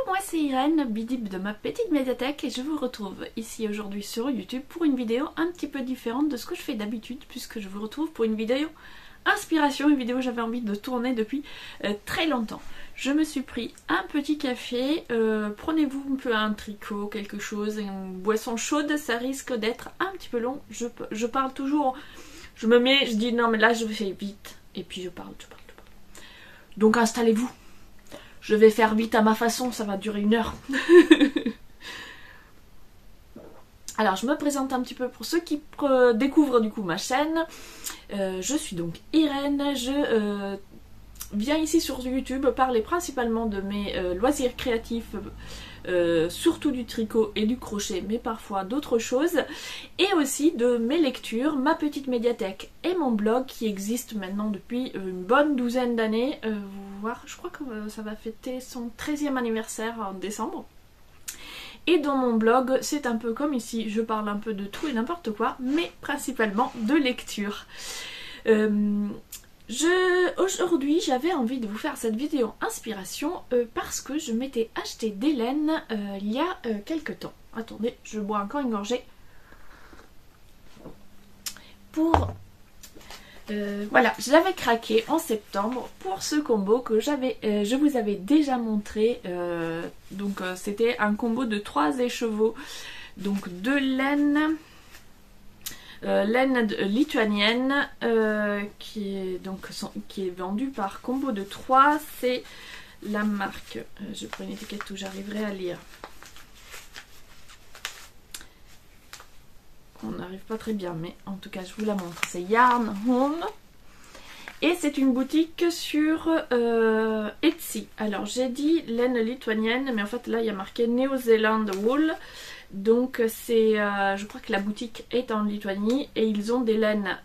moi c'est Irène, bidib de ma petite médiathèque et je vous retrouve ici aujourd'hui sur YouTube pour une vidéo un petit peu différente de ce que je fais d'habitude puisque je vous retrouve pour une vidéo inspiration, une vidéo que j'avais envie de tourner depuis très longtemps. Je me suis pris un petit café, prenez-vous un peu un tricot, quelque chose, une boisson chaude, ça risque d'être un petit peu long, je parle toujours, je me mets, je dis non mais là je fais vite et puis je parle. Donc installez-vous. Je vais faire vite à ma façon, ça va durer 1 heure. Alors je me présente un petit peu pour ceux qui découvrent du coup ma chaîne. Je suis donc Irène, je viens ici sur YouTube parler principalement de mes loisirs créatifs, surtout du tricot et du crochet, mais parfois d'autres choses, et aussi de mes lectures, ma petite médiathèque et mon blog qui existe maintenant depuis une bonne douzaine d'années, voire je crois que ça va fêter son 13e anniversaire en décembre. Et dans mon blog, c'est un peu comme ici, je parle un peu de tout et n'importe quoi, mais principalement de lecture. Aujourd'hui j'avais envie de vous faire cette vidéo inspiration parce que je m'étais acheté des laines il y a quelques temps. Attendez, je bois encore une gorgée. Voilà, je l'avais craqué en septembre pour ce combo que je vous avais déjà montré. Donc c'était un combo de 3 écheveaux, donc de laine. Laine lituanienne qui est vendue par combo de 3, c'est la marque, je prends une étiquette où j'arriverai à lire, on n'arrive pas très bien mais en tout cas je vous la montre, c'est Yarn Home et c'est une boutique sur Etsy. Alors j'ai dit laine lituanienne mais en fait là il y a marqué New Zealand Wool. Donc c'est, je crois que la boutique est en Lituanie et ils ont des laines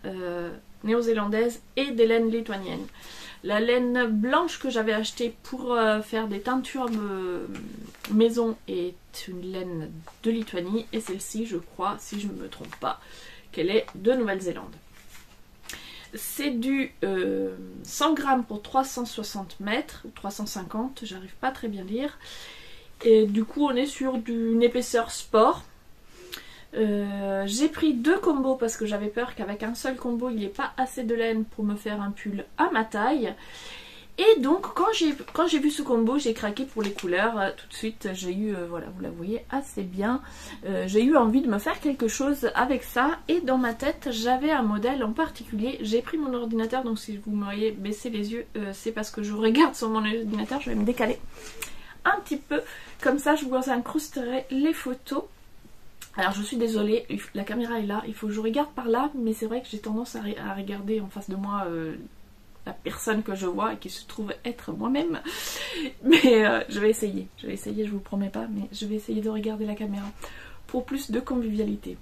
néo-zélandaises et des laines lituaniennes. La laine blanche que j'avais achetée pour faire des teintures maison est une laine de Lituanie et celle-ci je crois, si je ne me trompe pas, qu'elle est de Nouvelle-Zélande. C'est du 100 grammes pour 360 mètres ou 350, j'arrive pas très bien à lire. Et du coup on est sur une épaisseur sport. J'ai pris 2 combos parce que j'avais peur qu'avec un seul combo il n'y ait pas assez de laine pour me faire un pull à ma taille. Et donc quand j'ai vu ce combo j'ai craqué pour les couleurs. Tout de suite j'ai eu, voilà vous la voyez assez bien, j'ai eu envie de me faire quelque chose avec ça. Et dans ma tête j'avais un modèle en particulier. J'ai pris mon ordinateur, donc si vous me voyez baisser les yeux c'est parce que je regarde sur mon ordinateur. Je vais me décaler un petit peu, comme ça je vous incrusterai les photos. Alors je suis désolée, la caméra est là, il faut que je regarde par là, mais c'est vrai que j'ai tendance à regarder en face de moi la personne que je vois et qui se trouve être moi-même. Mais je vais essayer, je vous promets pas, mais je vais essayer de regarder la caméra pour plus de convivialité.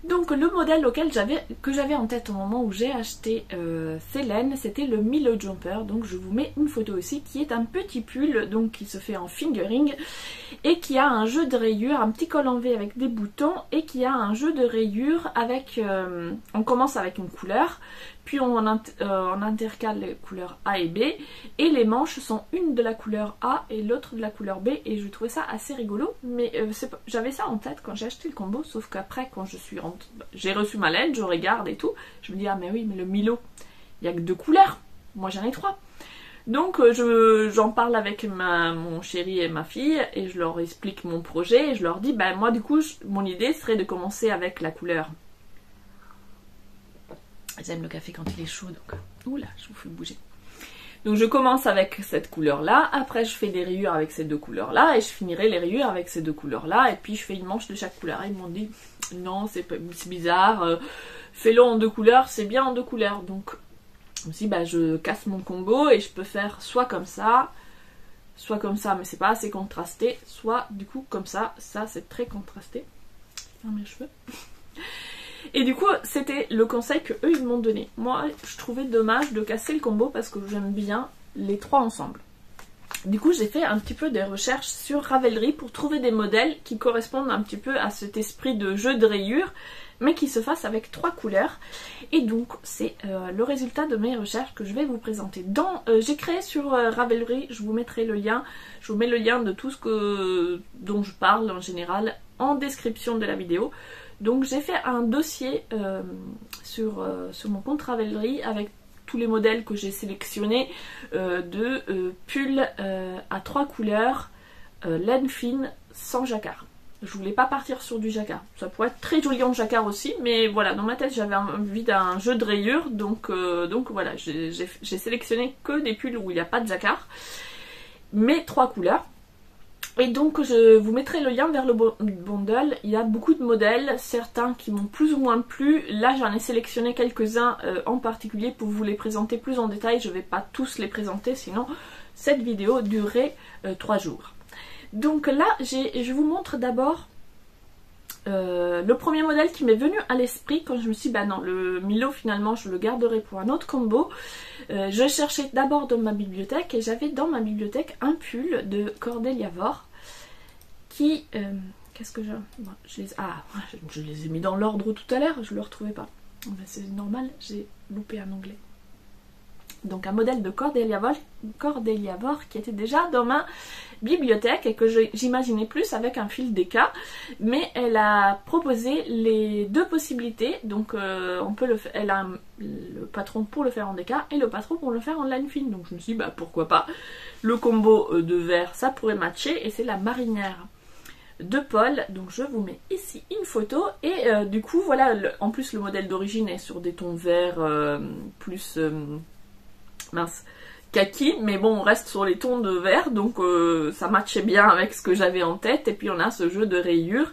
Donc le modèle que j'avais en tête au moment où j'ai acheté ces laines, c'était le Milo Jumper. Donc je vous mets une photo aussi, qui est un petit pull donc qui se fait en fingering et qui a un jeu de rayures, un petit col en V avec des boutons et qui a un jeu de rayures avec, on commence avec une couleur, puis on intercale les couleurs A et B et les manches sont une de la couleur A et l'autre de la couleur B et je trouvais ça assez rigolo. Mais j'avais ça en tête quand j'ai acheté le combo, sauf qu'après quand j'ai reçu ma laine, je regarde et tout, je me dis ah mais oui mais le Milo il n'y a que 2 couleurs, moi j'en ai 3. Donc j'en parle avec mon chéri et ma fille et je leur explique mon projet et je leur dis ben moi du coup mon idée serait de commencer avec la couleur. Ils aiment le café quand il est chaud, donc oula, je vous fais bouger. Donc je commence avec cette couleur là, après je fais des rayures avec ces 2 couleurs là et je finirai les rayures avec ces 2 couleurs là et puis je fais une manche de chaque couleur. Et ils m'ont dit non c'est bizarre, fais-le en 2 couleurs, c'est bien en 2 couleurs. Donc je me suis dit bah je casse mon combo et je peux faire soit comme ça mais c'est pas assez contrasté, soit du coup comme ça c'est très contrasté. Je ferme mes cheveux. Et du coup c'était le conseil que eux ils m'ont donné. Moi je trouvais dommage de casser le combo parce que j'aime bien les 3 ensemble. Du coup, j'ai fait un petit peu des recherches sur Ravelry pour trouver des modèles qui correspondent un petit peu à cet esprit de jeu de rayures, mais qui se fassent avec 3 couleurs. Et donc, c'est le résultat de mes recherches que je vais vous présenter. J'ai créé sur Ravelry, je vous mettrai le lien, je vous mets le lien de tout ce dont je parle en général en description de la vidéo. Donc, j'ai fait un dossier sur mon compte Ravelry avec tous les modèles que j'ai sélectionnés de pulls à 3 couleurs, laine fine, sans jacquard. Je voulais pas partir sur du jacquard. Ça pourrait être très joli en jacquard aussi, mais voilà, dans ma tête j'avais envie d'un jeu de rayures, donc voilà, j'ai sélectionné que des pulls où il n'y a pas de jacquard, mais 3 couleurs. Et donc je vous mettrai le lien vers le bundle. Il y a beaucoup de modèles, certains qui m'ont plus ou moins plu. Là j'en ai sélectionné quelques-uns en particulier pour vous les présenter plus en détail. Je ne vais pas tous les présenter, sinon cette vidéo durerait 3 jours. Donc là je vous montre d'abord le premier modèle qui m'est venu à l'esprit quand je me suis dit bah non, le Milo finalement je le garderai pour un autre combo. Je cherchais d'abord dans ma bibliothèque et j'avais dans ma bibliothèque un pull de Cordelia Vore qui... qu'est-ce que je les ai mis dans l'ordre tout à l'heure, je ne le retrouvais pas. C'est normal, j'ai loupé un onglet. Donc un modèle de Cordelia Vore qui était déjà dans ma bibliothèque et que j'imaginais plus avec un fil DK, mais elle a proposé les 2 possibilités. Donc elle a le patron pour le faire en DK et le patron pour le faire en laine fine. Donc je me suis dit bah pourquoi pas, le combo de vert ça pourrait matcher, et c'est la marinière de Paul. Donc je vous mets ici une photo et du coup voilà, en plus le modèle d'origine est sur des tons verts plus kaki, mais bon on reste sur les tons de vert, donc ça matchait bien avec ce que j'avais en tête. Et puis on a ce jeu de rayures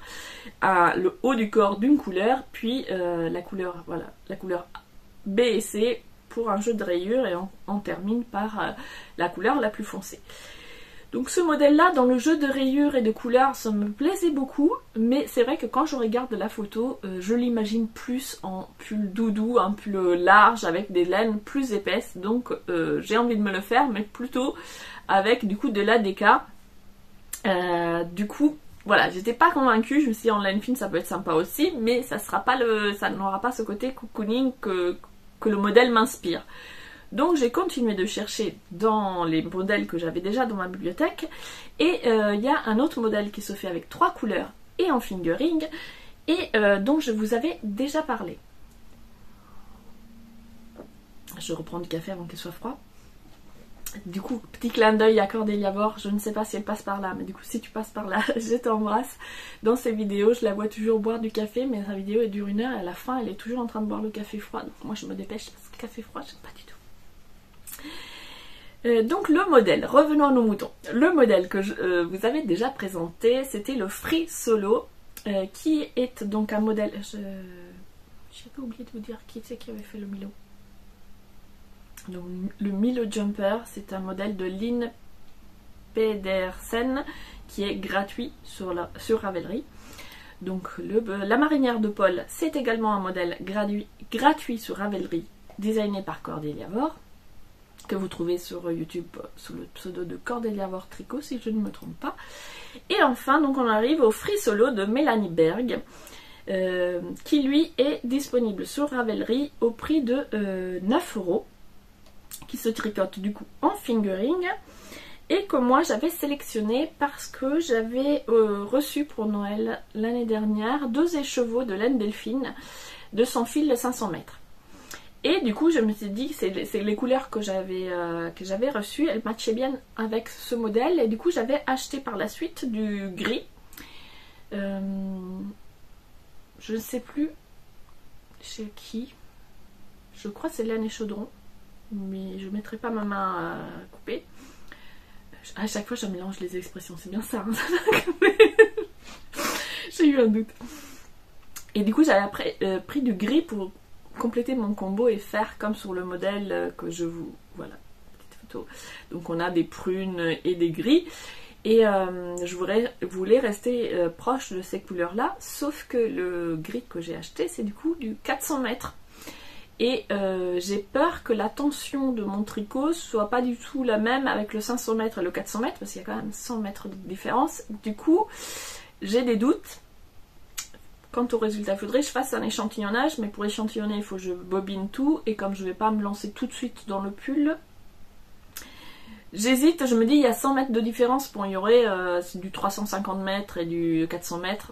à le haut du corps d'une couleur, puis la couleur B et C pour un jeu de rayures, et on termine par la couleur la plus foncée. Donc ce modèle là dans le jeu de rayures et de couleurs ça me plaisait beaucoup, mais c'est vrai que quand je regarde la photo je l'imagine plus en pull doudou, un pull large avec des laines plus épaisses. Donc j'ai envie de me le faire, mais plutôt avec du coup de l'ADK. Du coup voilà, j'étais pas convaincue, je me suis dit en laine fine ça peut être sympa aussi, mais ça n'aura pas ce côté cocooning que le modèle m'inspire. Donc j'ai continué de chercher dans les modèles que j'avais déjà dans ma bibliothèque, et il y a un autre modèle qui se fait avec 3 couleurs et en fingering, et dont je vous avais déjà parlé. Je reprends du café avant qu'il soit froid. Du coup, petit clin d'œil à Cordelia Vore, je ne sais pas si elle passe par là, mais du coup si tu passes par là, je t'embrasse. Dans ses vidéos, je la vois toujours boire du café, mais sa vidéo elle dure 1 heure et à la fin elle est toujours en train de boire le café froid. Donc moi je me dépêche parce que le café froid, j'aime pas du tout. Donc le modèle, revenons à nos moutons. Le modèle que vous avez déjà présenté, c'était le Free Solo, qui est donc un modèle... J'avais oublié de vous dire qui c'est qui avait fait le Milo. Donc, le Milo Jumper, c'est un modèle de Lynn Pedersen qui est gratuit sur Ravelry. Donc la marinière de Paul, c'est également un modèle gratuit sur Ravelry, designé par Cordelia Vore, que vous trouvez sur YouTube sous le pseudo de Cordelia Vore Tricot si je ne me trompe pas. Et enfin donc on arrive au Free Solo de Mélanie Berg, qui lui est disponible sur Ravelry au prix de 9 €, qui se tricote du coup en fingering, et que moi j'avais sélectionné parce que j'avais reçu pour Noël l'année dernière 2 écheveaux de laine delphine de 100 fils de 500 mètres. Et du coup je me suis dit que c'est les couleurs que j'avais reçues, elles matchaient bien avec ce modèle, et du coup j'avais acheté par la suite du gris. Je ne sais plus chez qui, je crois que c'est Laine et Chaudron, mais je ne mettrai pas ma main à couper. À chaque fois je mélange les expressions, c'est bien ça, hein. J'ai eu un doute. Et du coup j'avais pris du gris pour compléter mon combo et faire comme sur le modèle que je vous... Voilà, petite photo. Donc on a des prunes et des gris. Et je voulais rester proche de ces couleurs là, sauf que le gris que j'ai acheté c'est du coup du 400 mètres. Et j'ai peur que la tension de mon tricot soit pas du tout la même avec le 500 mètres et le 400 mètres, parce qu'il y a quand même 100 mètres de différence. Du coup, j'ai des doutes. Quant au résultat, il faudrait que je fasse un échantillonnage, mais pour échantillonner, il faut que je bobine tout, et comme je ne vais pas me lancer tout de suite dans le pull, j'hésite, je me dis il y a 100 mètres de différence, bon il y aurait du 350 mètres et du 400 mètres,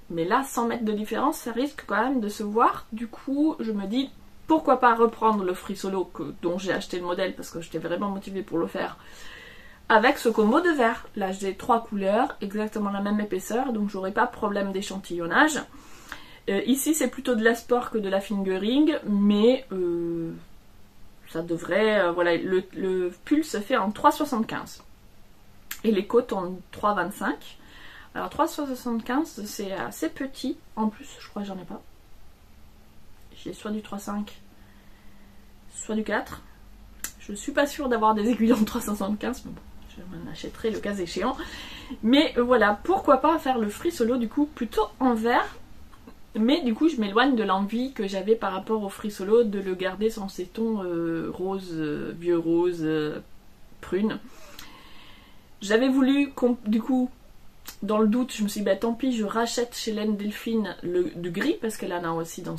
mais là 100 mètres de différence, ça risque quand même de se voir, du coup je me dis pourquoi pas reprendre le Free Solo dont j'ai acheté le modèle, parce que j'étais vraiment motivée pour le faire, avec ce combo de vert. Là j'ai 3 couleurs, exactement la même épaisseur, donc j'aurai pas de problème d'échantillonnage. Ici c'est plutôt de la sport que de la fingering, mais ça devrait... voilà, le pull se fait en 3,75 et les côtes en 3,25. Alors 3,75 c'est assez petit, en plus je crois que j'en ai pas. J'ai soit du 3,5 soit du 4. Je suis pas sûre d'avoir des aiguilles en 3,75, mais bon, je m'en achèterai le cas échéant. Mais voilà, pourquoi pas faire le Free Solo du coup plutôt en vert. Mais du coup je m'éloigne de l'envie que j'avais par rapport au Free Solo de le garder sans ces tons rose, vieux rose, prune. J'avais voulu, du coup, dans le doute, je me suis dit bah tant pis, je rachète chez Laine Delphine du gris parce qu'elle en a aussi dans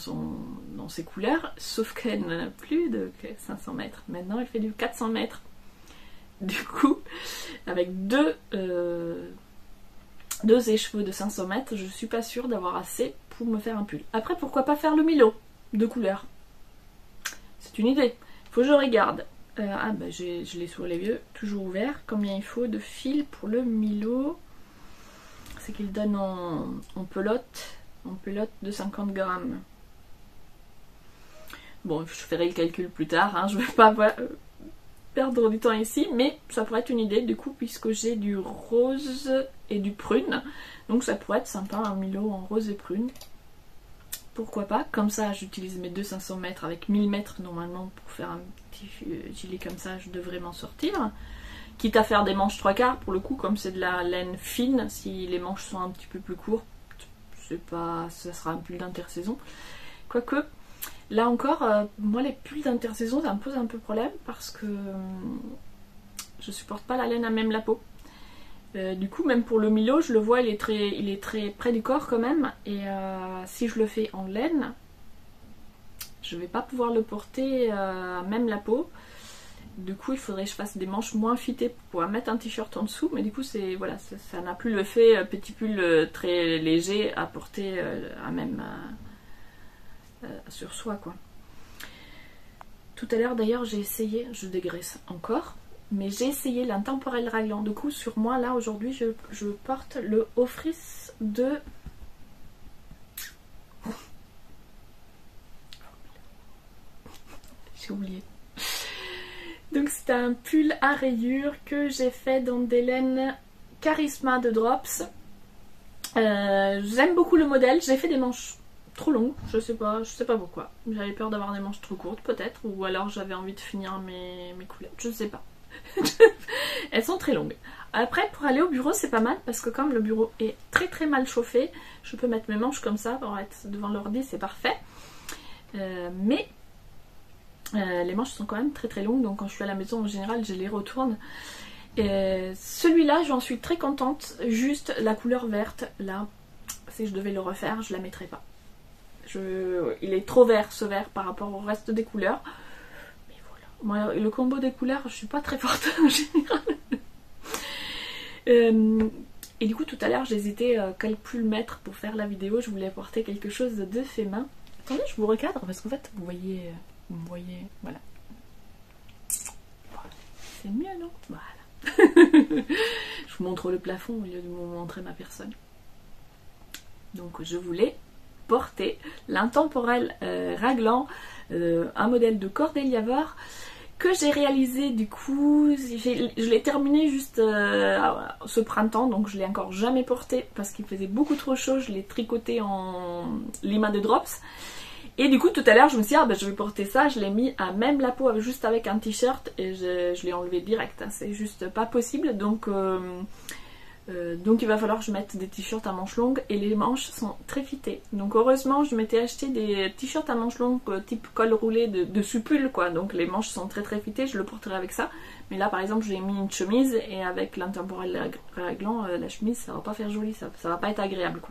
ses couleurs, sauf qu'elle n'en a plus de 500 mètres. Maintenant elle fait du 400 mètres. Du coup, avec deux écheveaux de 500 mètres, je suis pas sûre d'avoir assez pour me faire un pull. Après, pourquoi pas faire le Milo de couleur? C'est une idée. Faut que je regarde. Ah bah je l'ai sur les yeux, toujours ouvert. Combien il faut de fil pour le Milo? C'est qu'il donne en pelote de 50 grammes. Bon, je ferai le calcul plus tard, hein, je vais pas perdre du temps ici, mais ça pourrait être une idée du coup, puisque j'ai du rose et du prune, donc ça pourrait être sympa un Milo en rose et prune. Pourquoi pas, comme ça j'utilise mes 500 mètres avec 1000 mètres normalement pour faire un petit gilet comme ça, je devrais m'en sortir. Quitte à faire des manches 3/4, pour le coup, comme c'est de la laine fine, si les manches sont un petit peu plus courtes, c'est pas, ça sera un pull d'intersaison. Quoique, là encore, moi les pulls d'intersaison ça me pose un peu problème parce que je supporte pas la laine à même la peau. Du coup, même pour le Milo, je le vois, il est très près du corps quand même. Et si je le fais en laine, je vais pas pouvoir le porter à même la peau. Du coup, il faudrait que je fasse des manches moins fitées pour pouvoir mettre un t-shirt en dessous. Mais du coup, c'est voilà, ça n'a plus le fait petit pull très léger à porter à même sur soi, quoi. Tout à l'heure, d'ailleurs, j'ai essayé, je dégraisse encore. Mais j'ai essayé l'intemporel raglan. Du coup, sur moi, là, aujourd'hui, je porte le Ofris de... J'ai oublié. Donc, c'est un pull à rayures que j'ai fait dans des laines Charisma de Drops. J'aime beaucoup le modèle. J'ai fait des manches trop longues. Je sais pas pourquoi. J'avais peur d'avoir des manches trop courtes, peut-être. Ou alors, j'avais envie de finir mes couleurs. Je sais pas. Elles sont très longues. Après, pour aller au bureau, c'est pas mal parce que comme le bureau est très mal chauffé, je peux mettre mes manches comme ça pour être devant l'ordi, c'est parfait. Mais les manches sont quand même très longues, donc quand je suis à la maison en général, je les retourne. Celui-là, j'en suis très contente. Juste la couleur verte, là, si je devais le refaire, je la mettrais pas. Il est trop vert, ce vert, par rapport au reste des couleurs. Moi, le combo des couleurs, je suis pas très forte en général. Et du coup, tout à l'heure, j'hésitais quel pull mettre pour faire la vidéo. Je voulais porter quelque chose de fait main. Attendez, je vous recadre parce qu'en fait, vous me voyez, voilà. C'est mieux, non? Voilà. Je vous montre le plafond au lieu de vous montrer ma personne. Donc, je voulais porter l'intemporel raglan, un modèle de Cordelia Vore que j'ai réalisé du coup, je l'ai terminé juste ce printemps, donc je l'ai encore jamais porté parce qu'il faisait beaucoup trop chaud. Je l'ai tricoté en lima de Drops et du coup tout à l'heure je me suis dit je vais porter ça. Je l'ai mis à même la peau juste avec un t-shirt et je l'ai enlevé direct, hein. C'est juste pas possible, donc Donc il va falloir que je mette des t-shirts à manches longues et les manches sont très fitées. Donc heureusement je m'étais acheté des t-shirts à manches longues type col roulé de suppule quoi. Donc les manches sont très très fitées, je le porterai avec ça. Mais là par exemple j'ai mis une chemise et avec l'intemporel raglant, la chemise ça va pas faire joli, ça va pas être agréable quoi.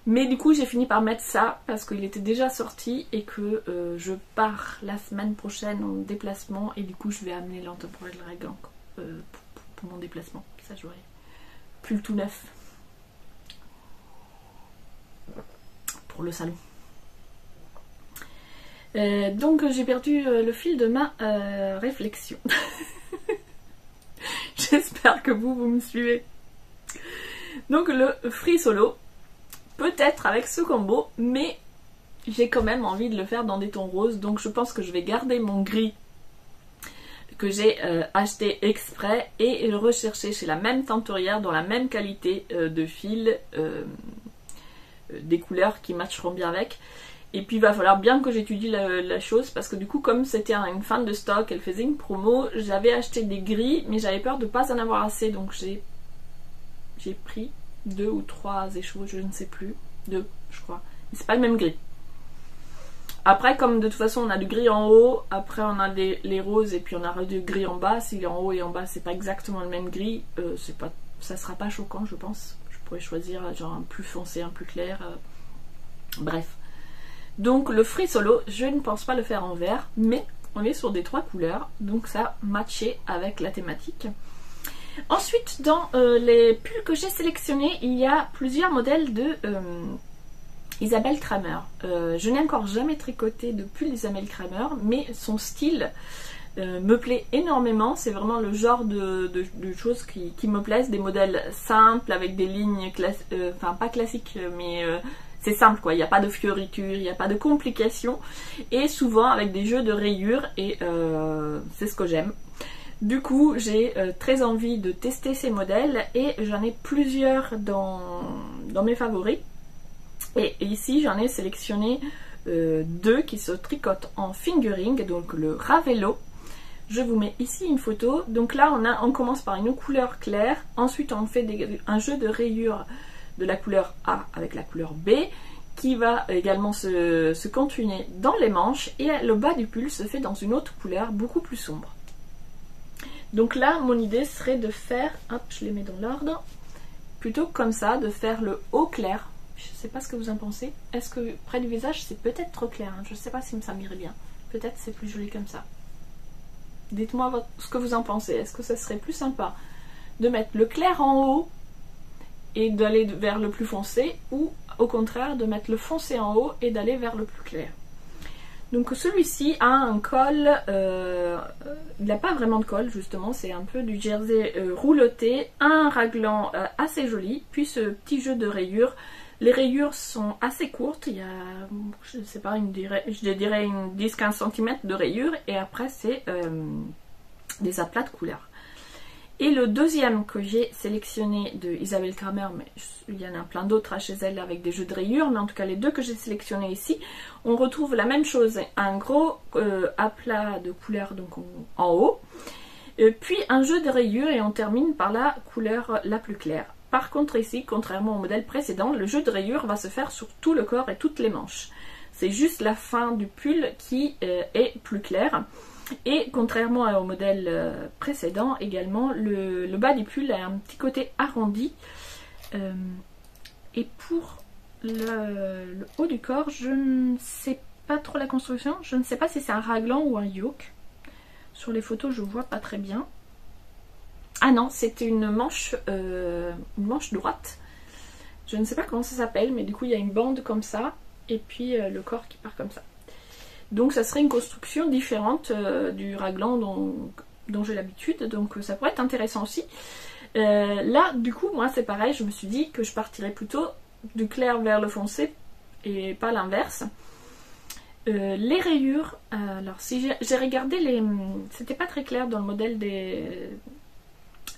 Mais du coup j'ai fini par mettre ça parce qu'il était déjà sorti et que je pars la semaine prochaine en déplacement et du coup je vais amener l'intemporel raglant pour mon déplacement. Ça j'aurai pull tout neuf pour le salon. Donc j'ai perdu le fil de ma réflexion. J'espère que vous me suivez. Donc le free solo, peut-être avec ce combo, mais j'ai quand même envie de le faire dans des tons roses, donc je pense que je vais garder mon gris que j'ai acheté exprès et le rechercher chez la même teinturière dans la même qualité de fil, des couleurs qui matcheront bien avec. Et puis il va falloir bien que j'étudie la chose parce que du coup comme c'était une fin de stock, elle faisait une promo, j'avais acheté des gris mais j'avais peur de pas en avoir assez, donc j'ai pris 2 ou 3 échos, je ne sais plus, 2 je crois, mais c'est pas le même gris. Après, comme de toute façon on a du gris en haut, après on a les roses et puis on a du gris en bas, s'il est en haut et en bas c'est pas exactement le même gris, ça sera pas choquant je pense. Je pourrais choisir genre un plus foncé, un plus clair, bref. Donc le free solo, je ne pense pas le faire en vert, mais on est sur des 3 couleurs, donc ça matchait avec la thématique. Ensuite, dans les pulls que j'ai sélectionnés, il y a plusieurs modèles de... Isabelle Kramer. Je n'ai encore jamais tricoté de pull d'Isabelle Kramer, mais son style me plaît énormément. C'est vraiment le genre de choses qui me plaisent, des modèles simples avec des lignes, enfin pas classiques, mais c'est simple quoi. Il n'y a pas de fioritures, il n'y a pas de complications, et souvent avec des jeux de rayures, et c'est ce que j'aime. Du coup, j'ai très envie de tester ces modèles, et j'en ai plusieurs dans mes favoris. Et ici j'en ai sélectionné 2 qui se tricotent en fingering, donc le Ravello. Je vous mets ici une photo. Donc là on commence par une couleur claire, ensuite on fait un jeu de rayures de la couleur A avec la couleur B qui va également se continuer dans les manches, et le bas du pull se fait dans une autre couleur beaucoup plus sombre. Donc là mon idée serait de faire, hop je les mets dans l'ordre, plutôt comme ça, de faire le haut clair. Je sais pas ce que vous en pensez. Est-ce que près du visage c'est peut-être trop clair, hein. Je sais pas si ça m'irait bien. Peut-être c'est plus joli comme ça. Dites-moi ce que vous en pensez. Est-ce que ça serait plus sympa de mettre le clair en haut et d'aller vers le plus foncé, ou au contraire de mettre le foncé en haut et d'aller vers le plus clair? Donc celui-ci a un col, il n'a pas vraiment de col justement, c'est un peu du jersey rouloté, un raglan assez joli, puis ce petit jeu de rayures. Les rayures sont assez courtes, il y a, je ne sais pas, je dirais une 10-15 cm de rayures, et après c'est des aplats de couleurs. Et le deuxième que j'ai sélectionné de Isabelle Kramer, mais il y en a plein d'autres chez elle avec des jeux de rayures, mais en tout cas les 2 que j'ai sélectionnés ici, on retrouve la même chose, un gros aplat de couleurs donc en haut, puis un jeu de rayures, et on termine par la couleur la plus claire. Par contre ici, contrairement au modèle précédent, le jeu de rayures va se faire sur tout le corps et toutes les manches. C'est juste la fin du pull qui est plus claire. Et contrairement au modèle précédent également, le bas du pull a un petit côté arrondi. Et pour le haut du corps, je ne sais pas trop la construction. Je ne sais pas si c'est un raglan ou un yoke. Sur les photos, je vois pas très bien. Ah non, c'était une manche droite. Je ne sais pas comment ça s'appelle, mais du coup il y a une bande comme ça, et puis le corps qui part comme ça. Donc ça serait une construction différente du raglan dont j'ai l'habitude, donc ça pourrait être intéressant aussi. Là, du coup, moi c'est pareil, je me suis dit que je partirais plutôt du clair vers le foncé, et pas l'inverse. Les rayures, alors si j'ai regardé c'était pas très clair dans le modèle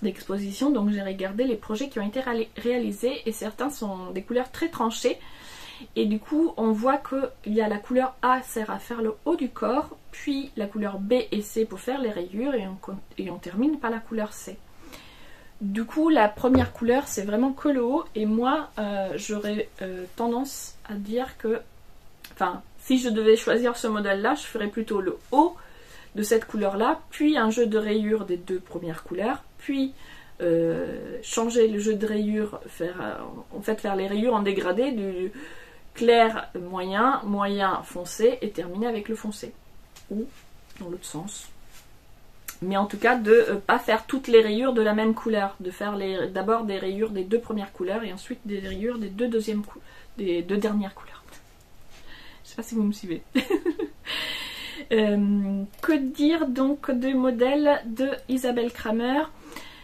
d'exposition, donc j'ai regardé les projets qui ont été réalisés, et certains sont des couleurs très tranchées, et du coup on voit qu'il y a la couleur A sert à faire le haut du corps, puis la couleur B et C pour faire les rayures, et on termine par la couleur C. Du coup la première couleur c'est vraiment que le haut, et moi j'aurais tendance à dire que, enfin si je devais choisir ce modèle là, je ferais plutôt le haut de cette couleur là, puis un jeu de rayures des deux premières couleurs, puis changer le jeu de rayures, faire les rayures en dégradé du clair moyen, moyen foncé, et terminer avec le foncé, ou dans l'autre sens. Mais en tout cas de pas faire toutes les rayures de la même couleur, de faire d'abord des rayures des deux premières couleurs et ensuite des rayures des deux dernières couleurs. Je sais pas si vous me suivez. Que dire donc du modèle de Isabelle Kramer?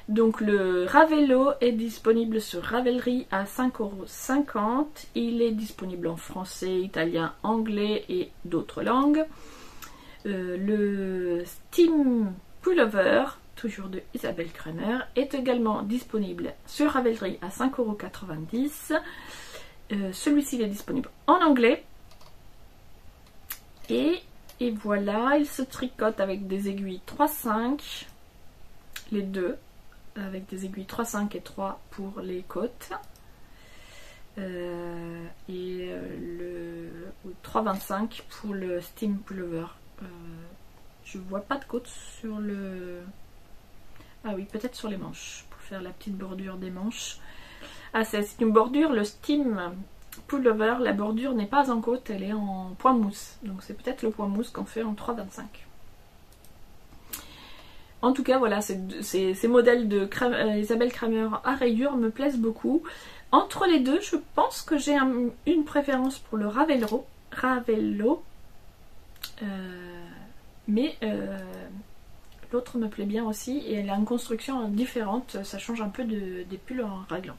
Donc le Ravello est disponible sur Ravelry à 5,50 €. Il est disponible en français, italien, anglais et d'autres langues. Le Steam Pullover, toujours de Isabelle Kramer, est également disponible sur Ravelry à 5,90 €. Celui-ci est disponible en anglais. Et voilà, il se tricote avec des aiguilles 3,5, les deux, avec des aiguilles 3,5 et 3 pour les côtes. Et le 3,25 pour le Steam Pullover. Je vois pas de côte sur le... Ah oui, peut-être sur les manches, pour faire la petite bordure des manches. Ah, c'est une bordure, le Steam Pullover, la bordure n'est pas en côte, elle est en point mousse. Donc c'est peut-être le point mousse qu'on fait en 3,25. En tout cas, voilà, ces modèles de Isabelle Kramer à rayures me plaisent beaucoup. Entre les deux, je pense que j'ai une préférence pour le Ravello. Mais l'autre me plaît bien aussi, et elle a une construction différente, ça change un peu des pulls en raglan.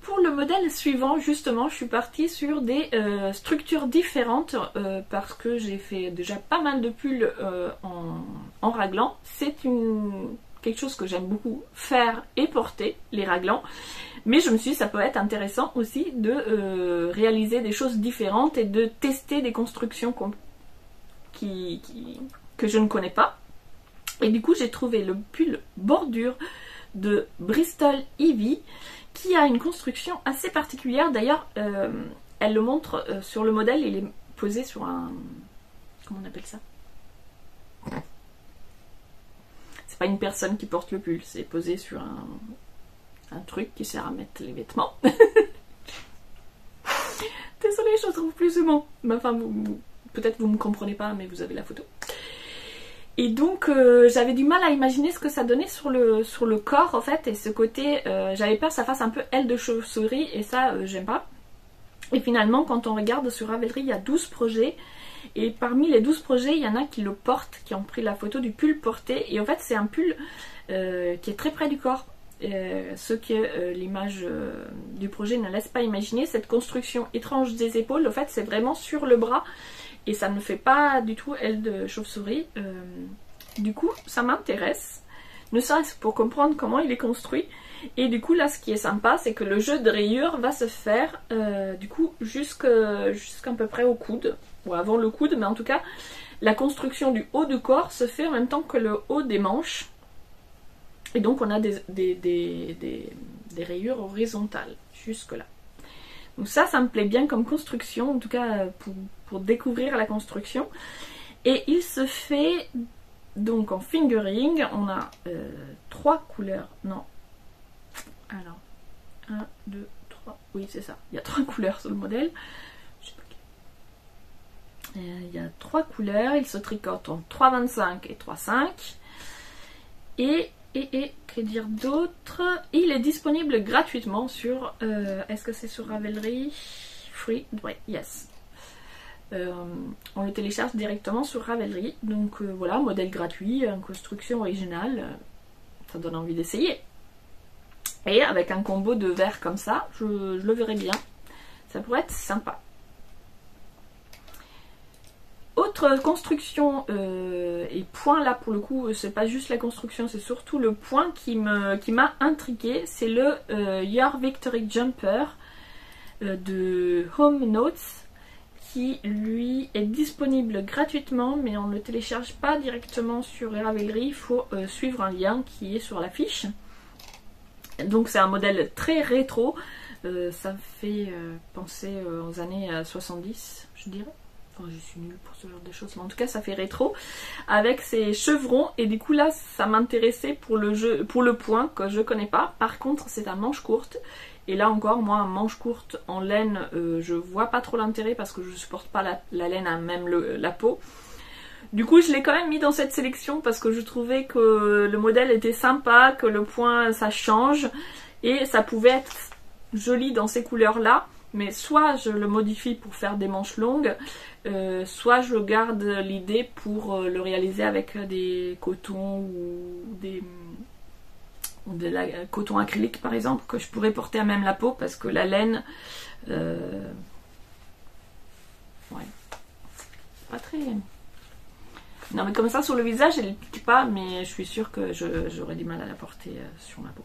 Pour le modèle suivant, justement, je suis partie sur des structures différentes parce que j'ai fait déjà pas mal de pulls en raglan. C'est quelque chose que j'aime beaucoup faire et porter, les raglans. Mais je me suis dit, ça peut être intéressant aussi de réaliser des choses différentes et de tester des constructions que je ne connais pas. Et du coup, j'ai trouvé le pull bordure de Bristol Ivy, qui a une construction assez particulière. D'ailleurs, elle le montre sur le modèle, il est posé sur un... Comment on appelle ça? C'est pas une personne qui porte le pull, c'est posé sur un truc qui sert à mettre les vêtements. Désolée, je ne trouve plus ce mot. Enfin, peut-être vous ne me comprenez pas, mais vous avez la photo. Et donc j'avais du mal à imaginer ce que ça donnait sur le corps en fait, et ce côté, j'avais peur que ça fasse un peu aile de chauve-souris, et ça j'aime pas. Et finalement quand on regarde sur Ravelry, il y a 12 projets, et parmi les 12 projets il y en a qui le portent, qui ont pris la photo du pull porté, et en fait c'est un pull qui est très près du corps. Ce que l'image du projet ne laisse pas imaginer, cette construction étrange des épaules, en fait c'est vraiment sur le bras. Et ça ne fait pas du tout aile de chauve-souris. Du coup, ça m'intéresse. Ne serait-ce pour comprendre comment il est construit. Et du coup, là, ce qui est sympa, c'est que le jeu de rayures va se faire, du coup, jusqu'à peu près au coude. Ou avant le coude, mais en tout cas, la construction du haut du corps se fait en même temps que le haut des manches. Et donc, on a des rayures horizontales, jusque là. Donc ça me plaît bien comme construction, en tout cas pour découvrir la construction. Et il se fait donc en fingering, on a 3 couleurs, non, alors 1, 2, 3, oui c'est ça, il y a 3 couleurs sur le modèle. Je sais pas. Il y a 3 couleurs, il se tricote en 3,25 et 3,5. Et que dire d'autre? Il est disponible gratuitement sur... est-ce que c'est sur Ravelry? Free? Ouais, yes. On le télécharge directement sur Ravelry. Donc voilà, modèle gratuit, une construction originale. Ça donne envie d'essayer. Et avec un combo de verre comme ça, je le verrai bien. Ça pourrait être sympa. Autre construction et point là pour le coup, c'est pas juste la construction, c'est surtout le point qui m'a intriguée, c'est le Your Victory Jumper de Home Notes. qui lui est disponible gratuitement, mais on ne le télécharge pas directement sur Ravelry, il faut suivre un lien qui est sur la fiche. Donc c'est un modèle très rétro, ça me fait penser aux années 70 je dirais. Enfin, je suis nulle pour ce genre de choses, mais en tout cas ça fait rétro, avec ses chevrons, et du coup là ça m'intéressait pour le point que je connais pas. Par contre c'est un manche courte, et là encore moi un manche courte en laine je vois pas trop l'intérêt parce que je supporte pas la laine à même la peau. Du coup je l'ai quand même mis dans cette sélection parce que je trouvais que le modèle était sympa, que le point ça change et ça pouvait être joli dans ces couleurs là. Mais soit je le modifie pour faire des manches longues, soit je garde l'idée pour le réaliser avec des cotons ou de la coton acrylique par exemple, que je pourrais porter à même la peau parce que la laine, ouais, pas très... Non mais comme ça sur le visage elle ne pique pas, mais je suis sûre que j'aurais du mal à la porter sur ma peau.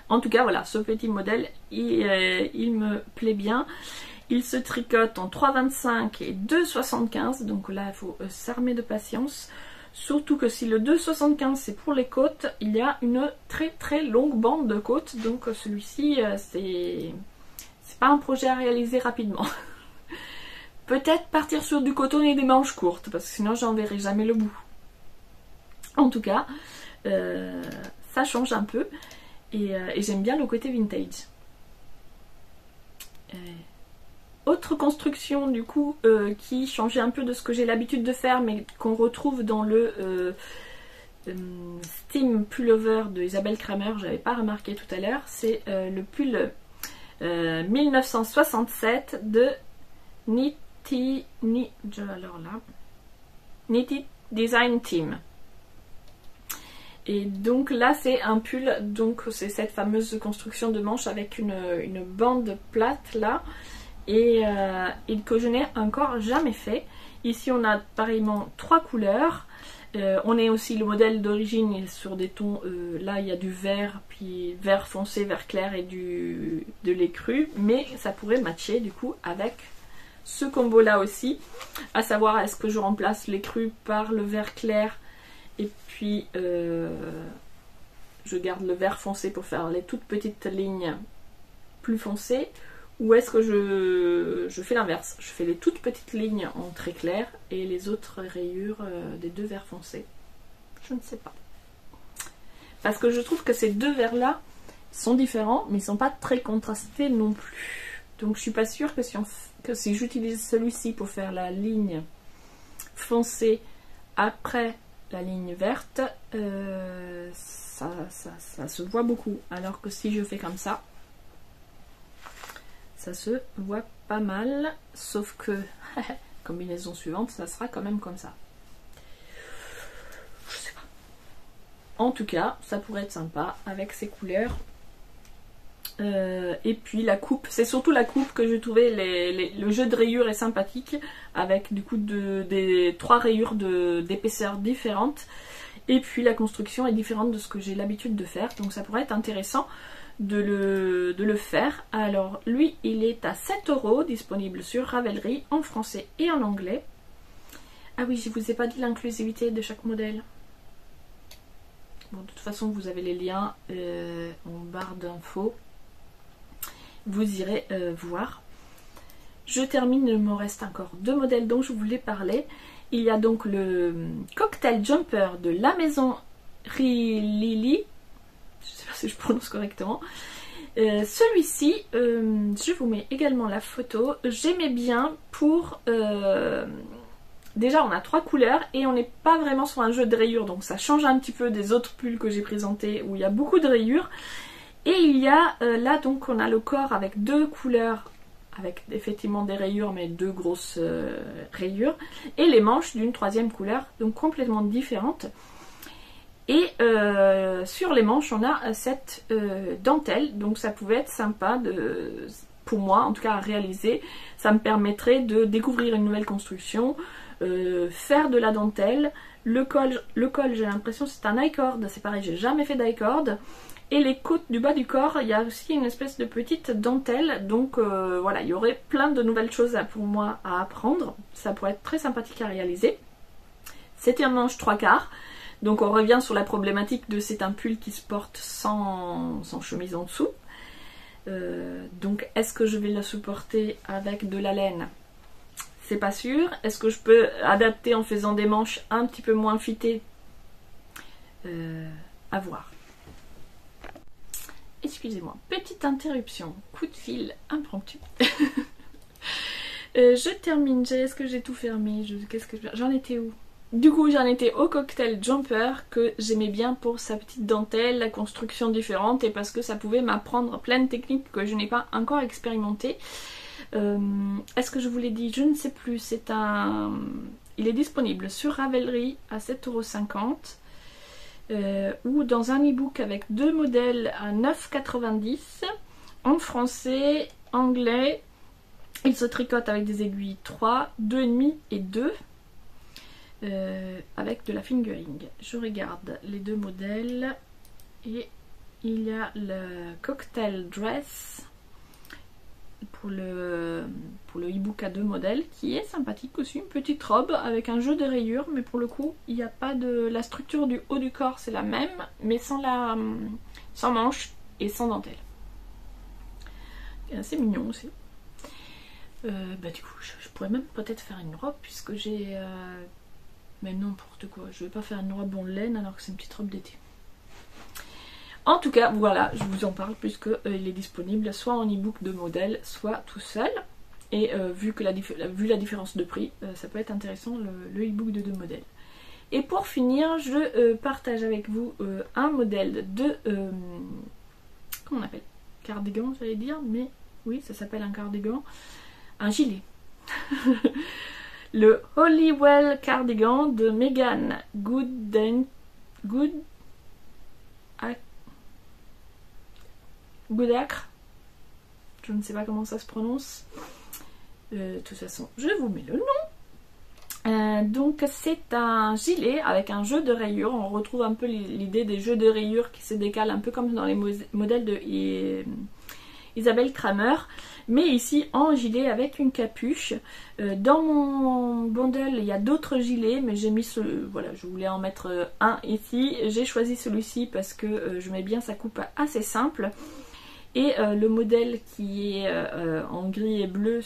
En tout cas voilà, ce petit modèle il me plaît bien. Il se tricote en 3,25 et 2,75, donc là il faut s'armer de patience. Surtout que si le 2,75 c'est pour les côtes, il y a une très très longue bande de côtes, donc celui-ci c'est pas un projet à réaliser rapidement. Peut-être partir sur du coton et des manches courtes, parce que sinon j'en verrai jamais le bout. En tout cas, ça change un peu. Et j'aime bien le côté vintage. Autre construction du coup qui changeait un peu de ce que j'ai l'habitude de faire, mais qu'on retrouve dans le Steam Pullover de Isabelle Kramer, j'avais pas remarqué tout à l'heure, c'est le pull 1967 de Knitted Design Team. Et donc là c'est un pull, donc c'est cette fameuse construction de manche avec une bande plate là, et que je n'ai encore jamais fait. Ici on a pareillement 3 couleurs, on est aussi le modèle d'origine sur des tons, là il y a du vert, puis vert foncé, vert clair et de l'écru, mais ça pourrait matcher du coup avec ce combo là aussi, à savoir est-ce que je remplace l'écru par le vert clair et puis je garde le vert foncé pour faire les toutes petites lignes plus foncées, ou est-ce que je fais l'inverse, je fais les toutes petites lignes en très clair et les autres rayures des deux verts foncés. Je ne sais pas, parce que je trouve que ces deux verts là sont différents mais ils sont pas très contrastés non plus, donc je suis pas sûre que si j'utilise celui-ci pour faire la ligne foncée après la ligne verte, ça se voit beaucoup, alors que si je fais comme ça se voit pas mal, sauf que combinaison suivante ça sera quand même comme ça. Je sais pas, en tout cas ça pourrait être sympa avec ces couleurs. Et puis la coupe, c'est surtout la coupe que je trouvais, le jeu de rayures est sympathique, avec du coup des 3 rayures d'épaisseur différentes, et puis la construction est différente de ce que j'ai l'habitude de faire, donc ça pourrait être intéressant de le faire. Alors lui il est à 7 €, disponible sur Ravelry en français et en anglais. Ah oui, je vous ai pas dit l'inclusivité de chaque modèle. Bon, de toute façon vous avez les liens en barre d'infos, vous irez voir. Je termine, il me reste encore 2 modèles dont je voulais parler. Il y a donc le cocktail jumper de la maison Rilili, je ne sais pas si je prononce correctement. Celui-ci, je vous mets également la photo, j'aimais bien pour... déjà on a 3 couleurs et on n'est pas vraiment sur un jeu de rayures, donc ça change un petit peu des autres pulls que j'ai présentés où il y a beaucoup de rayures. Et il y a là donc on a le corps avec 2 couleurs, avec effectivement des rayures mais 2 grosses rayures, et les manches d'une 3e couleur, donc complètement différente. Et sur les manches on a cette dentelle, donc ça pouvait être sympa pour moi en tout cas à réaliser. Ça me permettrait de découvrir une nouvelle construction, faire de la dentelle. Le col j'ai l'impression c'est un I-cord, c'est pareil, j'ai jamais fait d'I-cord. Et les côtes du bas du corps, il y a aussi une espèce de petite dentelle. Donc voilà, il y aurait plein de nouvelles choses pour moi à apprendre. Ça pourrait être très sympathique à réaliser. C'était un manche 3/4. Donc on revient sur la problématique de c'est un pull qui se porte sans chemise en dessous. Donc est-ce que je vais la supporter avec de la laine? C'est pas sûr. Est-ce que je peux adapter en faisant des manches un petit peu moins fitées? À voir. Excusez-moi, petite interruption, coup de fil impromptu. Je termine, est-ce que j'ai tout fermé? J'en étais où? Du coup, j'en étais au cocktail jumper que j'aimais bien pour sa petite dentelle, la construction différente et parce que ça pouvait m'apprendre plein de techniques que je n'ai pas encore expérimentées. Est-ce que je vous l'ai dit? Je ne sais plus. Il est disponible sur Ravelry à 7,50 €. Ou dans un e-book avec 2 modèles à 9,90 € en français, anglais. Il se tricote avec des aiguilles 3, 2,5 et 2 avec de la fingering. Je regarde les 2 modèles et il y a le cocktail dress pour le e-book à 2 modèles qui est sympathique aussi, une petite robe avec un jeu de rayures, mais pour le coup il n'y a pas de... La structure du haut du corps c'est la même mais sans manche et sans dentelle. C'est mignon aussi. Du coup je pourrais même peut-être faire une robe puisque j'ai... Mais n'importe quoi, je vais pas faire une robe en laine alors que c'est une petite robe d'été. En tout cas, voilà, je vous en parle puisque il est disponible soit en e-book de modèle, soit tout seul. Et vu la différence de prix, ça peut être intéressant le e-book de 2 modèles. Et pour finir, je partage avec vous un modèle de... comment on appelle? Cardigan, j'allais dire, mais oui, ça s'appelle un cardigan. Un gilet. Le Holywell Cardigan de Megan Goodacre. Je ne sais pas comment ça se prononce. De toute façon, je vous mets le nom. Donc c'est un gilet avec un jeu de rayures. On retrouve un peu l'idée des jeux de rayures qui se décalent un peu comme dans les modèles de Isabelle Kramer. Mais ici en gilet avec une capuche. Dans mon bundle il y a d'autres gilets, mais j'ai mis voilà, je voulais en mettre un ici. J'ai choisi celui-ci parce que je mets bien sa coupe assez simple. Et le modèle qui est en gris et bleu,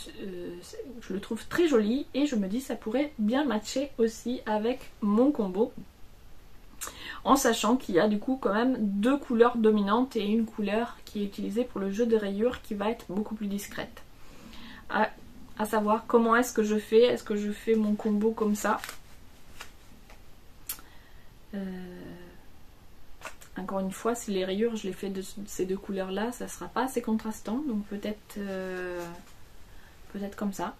je le trouve très joli et je me dis ça pourrait bien matcher aussi avec mon combo. En sachant qu'il y a du coup quand même 2 couleurs dominantes et une couleur qui est utilisée pour le jeu de rayures qui va être beaucoup plus discrète. À savoir comment est-ce que je fais. Est-ce que je fais mon combo comme ça? Encore une fois, si les rayures je les fais de ces 2 couleurs là, ça sera pas assez contrastant. Donc peut-être comme ça.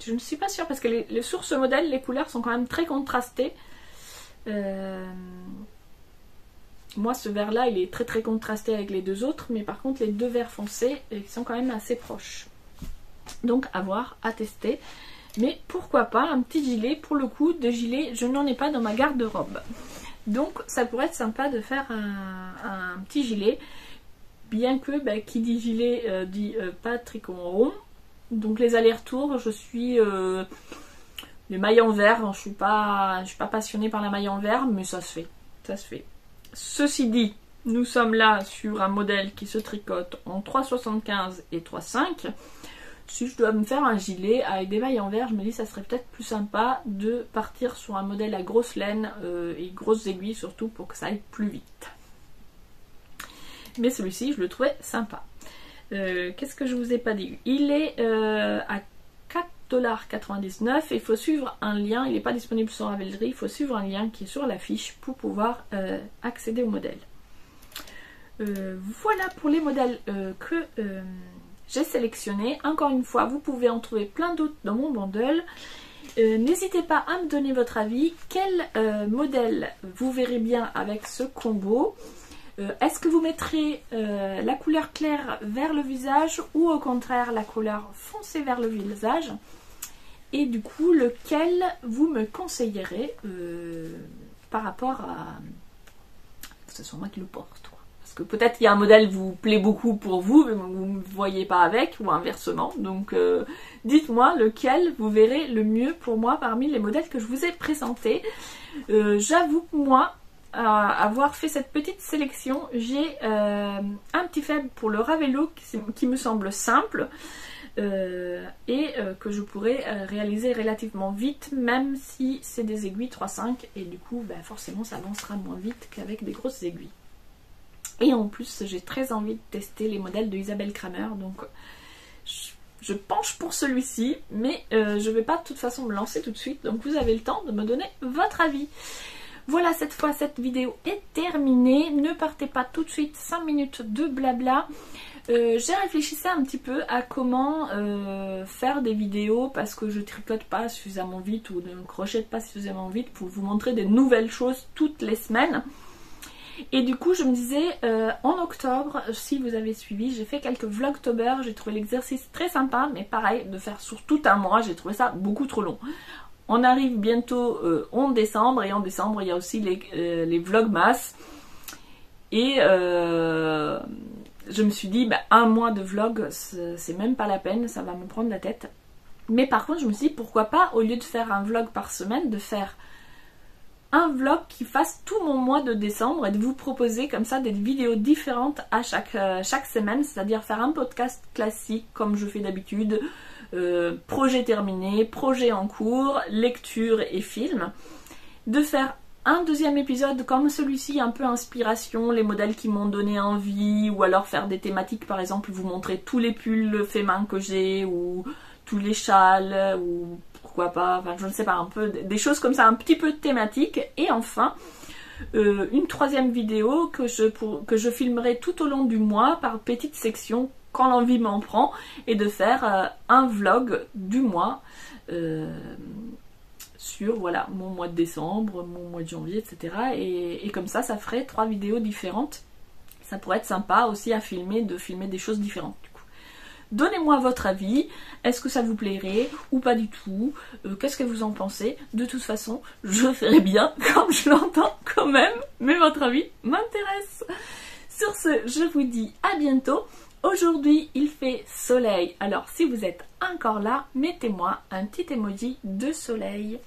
Je ne suis pas sûre parce que sur ce modèle les couleurs sont quand même très contrastées. Moi ce vert là il est très très contrasté avec les 2 autres, mais par contre les 2 verts foncés ils sont quand même assez proches, donc à voir, à tester. Mais pourquoi pas un petit gilet? Pour le coup de gilet je n'en ai pas dans ma garde-robe, donc ça pourrait être sympa de faire un petit gilet, bien que qui dit gilet dit pas tricot en rond. Donc les allers-retours je suis... les mailles en verre, je suis pas passionnée par la maille en verre, mais ça se fait. Ça se fait. Ceci dit, nous sommes là sur un modèle qui se tricote en 3,75 et 3,5. Si je dois me faire un gilet avec des mailles en verre, je me dis ça serait peut-être plus sympa de partir sur un modèle à grosse laine et grosses aiguilles surtout pour que ça aille plus vite. Mais celui-ci, je le trouvais sympa. Qu'est-ce que je vous ai pas dit? Il est à 4,99 $. Il faut suivre un lien, il n'est pas disponible sur Ravelry, il faut suivre un lien qui est sur la fiche pour pouvoir accéder au modèle. Voilà pour les modèles que j'ai sélectionnés. Encore une fois, vous pouvez en trouver plein d'autres dans mon bundle. N'hésitez pas à me donner votre avis. Quel modèle vous verrez bien avec ce combo? Est-ce que vous mettrez la couleur claire vers le visage ou au contraire la couleur foncée vers le visage? Et du coup, lequel vous me conseillerez par rapport à... que ce soit moi qui le porte, quoi. Parce que peut-être qu'il y a un modèle qui vous plaît beaucoup pour vous, mais vous ne me voyez pas avec, ou inversement. Donc dites-moi lequel vous verrez le mieux pour moi parmi les modèles que je vous ai présentés. J'avoue que moi, avoir fait cette petite sélection, j'ai un petit faible pour le Ravelo qui me semble simple et que je pourrais réaliser relativement vite, même si c'est des aiguilles 3,5 et du coup forcément ça avancera moins vite qu'avec des grosses aiguilles. Et en plus j'ai très envie de tester les modèles de Isabelle Kramer, donc je penche pour celui-ci, mais je ne vais pas de toute façon me lancer tout de suite, donc vous avez le temps de me donner votre avis. Voilà, cette fois cette vidéo est terminée, ne partez pas tout de suite, 5 minutes de blabla. J'ai réfléchi un petit peu à comment faire des vidéos parce que je tricote pas suffisamment vite ou ne crochette pas suffisamment vite pour vous montrer des nouvelles choses toutes les semaines. Et du coup je me disais en octobre, si vous avez suivi, j'ai fait quelques vlogtober, j'ai trouvé l'exercice très sympa, mais pareil, de faire sur tout un mois, j'ai trouvé ça beaucoup trop long. On arrive bientôt 11 décembre et en décembre il y a aussi les vlogmas. Et je me suis dit, un mois de vlog, c'est même pas la peine, ça va me prendre la tête. Mais par contre, je me suis dit, pourquoi pas, au lieu de faire un vlog par semaine, de faire un vlog qui fasse tout mon mois de décembre et de vous proposer comme ça des vidéos différentes à chaque semaine, c'est-à-dire faire un podcast classique comme je fais d'habitude, projet terminé, projet en cours, lecture et film, de faire un deuxième épisode comme celui-ci, un peu inspiration, les modèles qui m'ont donné envie, ou alors faire des thématiques, par exemple vous montrer tous les pulls faits main que j'ai, ou tous les châles, ou pourquoi pas, enfin je ne sais pas, un peu des choses comme ça, un petit peu thématiques. Et enfin une troisième vidéo que je filmerai tout au long du mois par petites sections quand l'envie m'en prend, et de faire un vlog du mois sur voilà mon mois de décembre, mon mois de janvier, etc. Et comme ça ferait 3 vidéos différentes. Ça pourrait être sympa aussi à filmer, de filmer des choses différentes. Du coup, donnez-moi votre avis. Est-ce que ça vous plairait ou pas du tout? Qu'est-ce que vous en pensez? De toute façon, je ferai bien comme je l'entends quand même, mais votre avis m'intéresse. Sur ce, je vous dis à bientôt. Aujourd'hui, il fait soleil. Alors, si vous êtes encore là, mettez-moi un petit emoji de soleil.